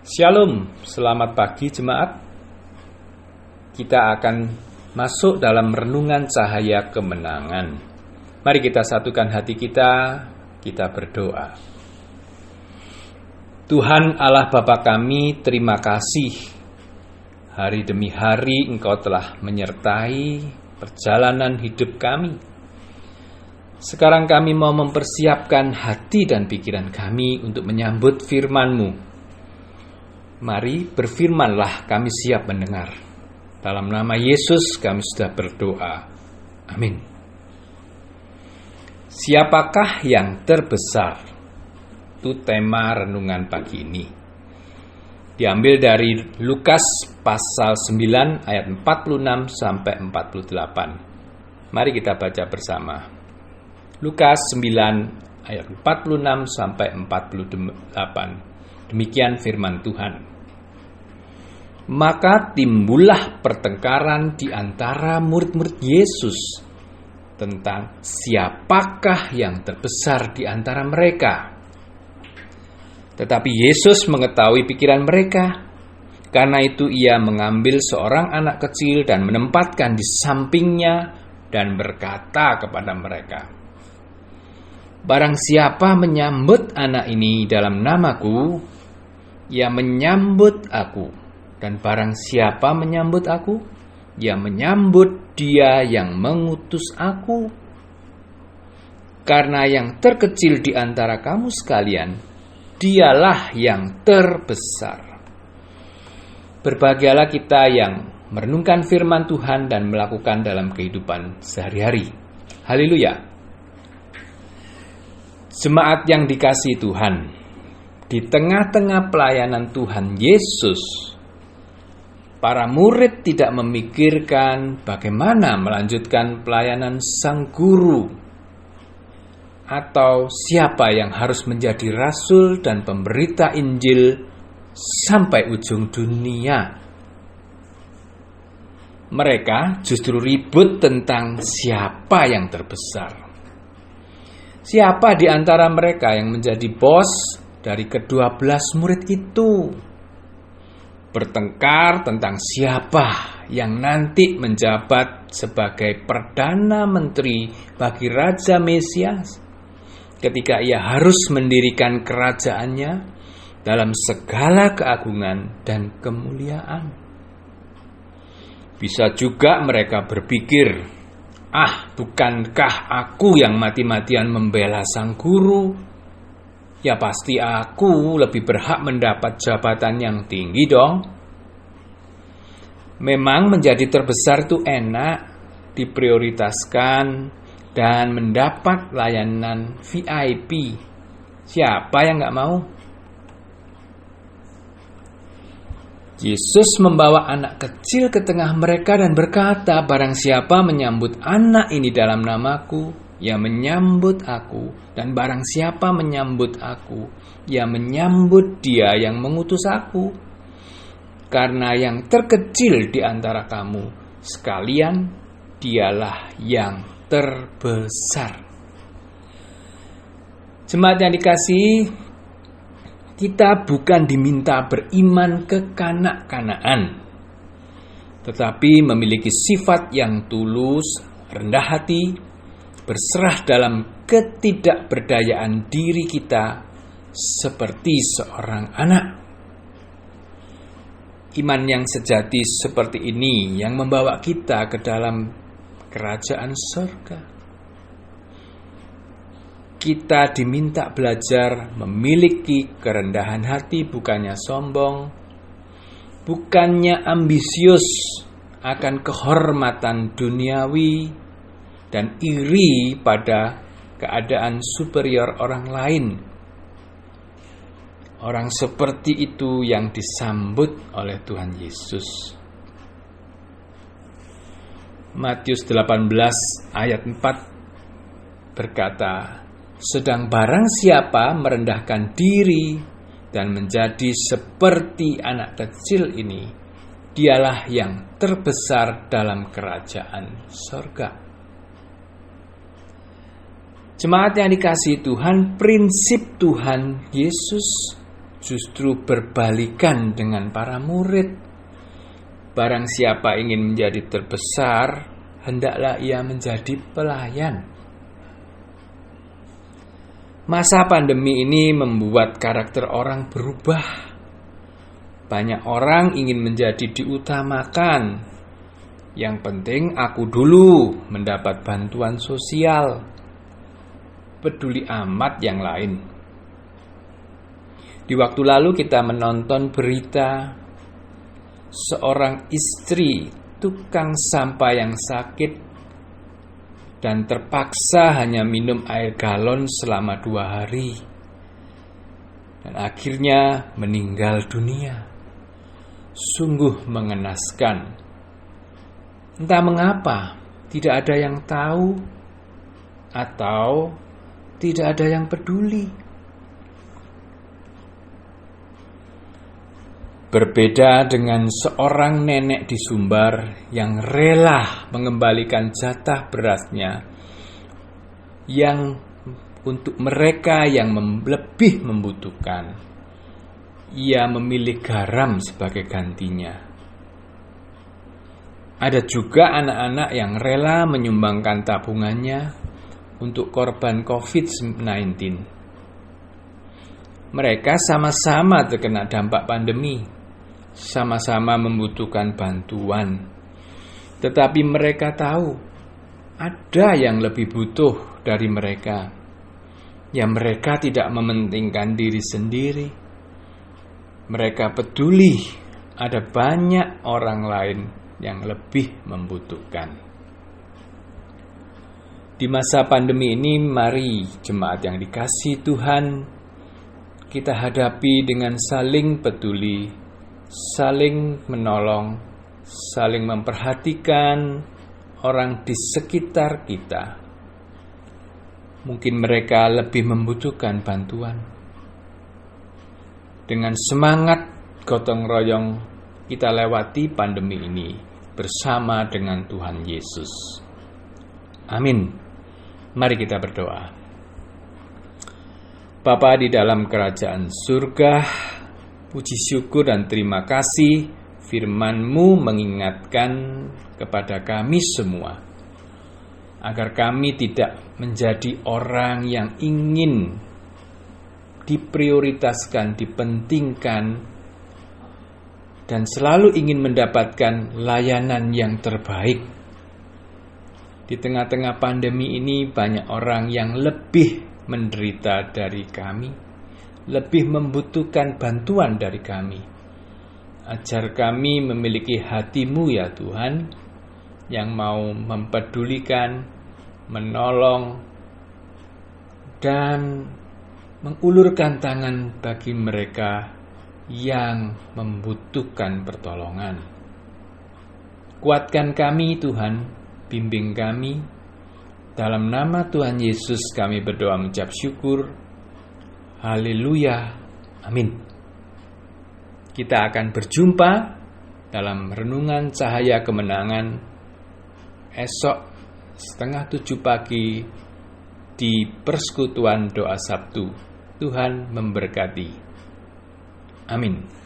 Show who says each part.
Speaker 1: Shalom, selamat pagi jemaat. Kita akan masuk dalam renungan cahaya kemenangan. Mari kita satukan hati kita berdoa. Tuhan Allah Bapa kami, terima kasih. Hari demi hari Engkau telah menyertai perjalanan hidup kami. Sekarang kami mau mempersiapkan hati dan pikiran kami untuk menyambut firman-Mu. Mari berfirmanlah, kami siap mendengar. Dalam nama Yesus kami sudah berdoa. Amin. Siapakah yang terbesar? Itu tema renungan pagi ini. Diambil dari Lukas pasal 9 ayat 46 sampai 48. Mari kita baca bersama. Lukas 9 ayat 46 sampai 48. Demikian firman Tuhan. Maka timbullah pertengkaran di antara murid-murid Yesus tentang siapakah yang terbesar di antara mereka. Tetapi Yesus mengetahui pikiran mereka. Karena itu ia mengambil seorang anak kecil dan menempatkan di sampingnya dan berkata kepada mereka, "Barang siapa menyambut anak ini dalam namaku, ia menyambut aku. Dan barang siapa menyambut aku, ia menyambut dia yang mengutus aku. Karena yang terkecil di antara kamu sekalian, dialah yang terbesar." Berbahagialah kita yang merenungkan firman Tuhan dan melakukan dalam kehidupan sehari-hari. Haleluya. Jemaat yang dikasihi Tuhan, di tengah-tengah pelayanan Tuhan Yesus, para murid tidak memikirkan bagaimana melanjutkan pelayanan Sang Guru atau siapa yang harus menjadi rasul dan pemberita Injil sampai ujung dunia. Mereka justru ribut tentang siapa yang terbesar. Siapa di antara mereka yang menjadi bos dari ke-12 murid itu? Bertengkar tentang siapa yang nanti menjabat sebagai Perdana Menteri bagi Raja Mesias ketika ia harus mendirikan kerajaannya dalam segala keagungan dan kemuliaan. Bisa juga mereka berpikir, bukankah aku yang mati-matian membela Sang Guru? Ya pasti aku lebih berhak mendapat jabatan yang tinggi dong. Memang menjadi terbesar itu enak, diprioritaskan dan mendapat layanan VIP. Siapa yang gak mau? Yesus membawa anak kecil ke tengah mereka dan berkata, "Barang siapa menyambut anak ini dalam namaku, ia menyambut aku. Dan barang siapa menyambut aku, ia menyambut dia yang mengutus aku. Karena yang terkecil di antara kamu sekalian, dialah yang terbesar." Jemaat yang dikasihi, kita bukan diminta beriman kekanak-kanakan, tetapi memiliki sifat yang tulus, rendah hati, berserah dalam ketidakberdayaan diri kita seperti seorang anak. Iman yang sejati seperti ini yang membawa kita ke dalam kerajaan surga. Kita diminta belajar memiliki kerendahan hati, bukannya sombong, bukannya ambisius akan kehormatan duniawi dan iri pada keadaan superior orang lain. Orang seperti itu yang disambut oleh Tuhan Yesus. Matius 18 ayat 4 berkata, "Sedang barang siapa merendahkan diri dan menjadi seperti anak kecil ini, dialah yang terbesar dalam kerajaan surga." Jemaat yang dikasihi Tuhan, prinsip Tuhan Yesus justru berbalikan dengan para murid. Barang siapa ingin menjadi terbesar, hendaklah ia menjadi pelayan. Masa pandemi ini membuat karakter orang berubah. Banyak orang ingin menjadi diutamakan. Yang penting aku dulu mendapat bantuan sosial. Peduli amat yang lain. Di waktu lalu kita menonton berita seorang istri tukang sampah yang sakit dan terpaksa hanya minum air galon selama 2 hari dan akhirnya meninggal dunia. Sungguh mengenaskan. Entah mengapa tidak ada yang tahu atau tidak ada yang peduli. Berbeda dengan seorang nenek di Sumbar yang rela mengembalikan jatah berasnya yang untuk mereka yang lebih membutuhkan. Ia memilih garam sebagai gantinya. Ada juga anak-anak yang rela menyumbangkan tabungannya untuk korban COVID-19. Mereka sama-sama terkena dampak pandemi, sama-sama membutuhkan bantuan. Tetapi mereka tahu ada yang lebih butuh dari mereka. Ya, mereka tidak mementingkan diri sendiri. Mereka peduli ada banyak orang lain yang lebih membutuhkan. Di masa pandemi ini, mari jemaat yang dikasihi Tuhan, kita hadapi dengan saling peduli, saling menolong, saling memperhatikan orang di sekitar kita. Mungkin mereka lebih membutuhkan bantuan. Dengan semangat gotong royong kita lewati pandemi ini bersama dengan Tuhan Yesus. Amin. Mari kita berdoa. Bapa di dalam kerajaan surga, puji syukur dan terima kasih firman-Mu mengingatkan kepada kami semua agar kami tidak menjadi orang yang ingin diprioritaskan, dipentingkan, dan selalu ingin mendapatkan layanan yang terbaik. Di tengah-tengah pandemi ini banyak orang yang lebih menderita dari kami, lebih membutuhkan bantuan dari kami. Ajar kami memiliki hati-Mu ya Tuhan, yang mau mempedulikan, menolong, dan mengulurkan tangan bagi mereka yang membutuhkan pertolongan. Kuatkan kami Tuhan, bimbing kami. Dalam nama Tuhan Yesus kami berdoa mengucap syukur. Haleluya. Amin. Kita akan berjumpa dalam renungan cahaya kemenangan esok 6:30 pagi di persekutuan doa Sabtu. Tuhan memberkati. Amin.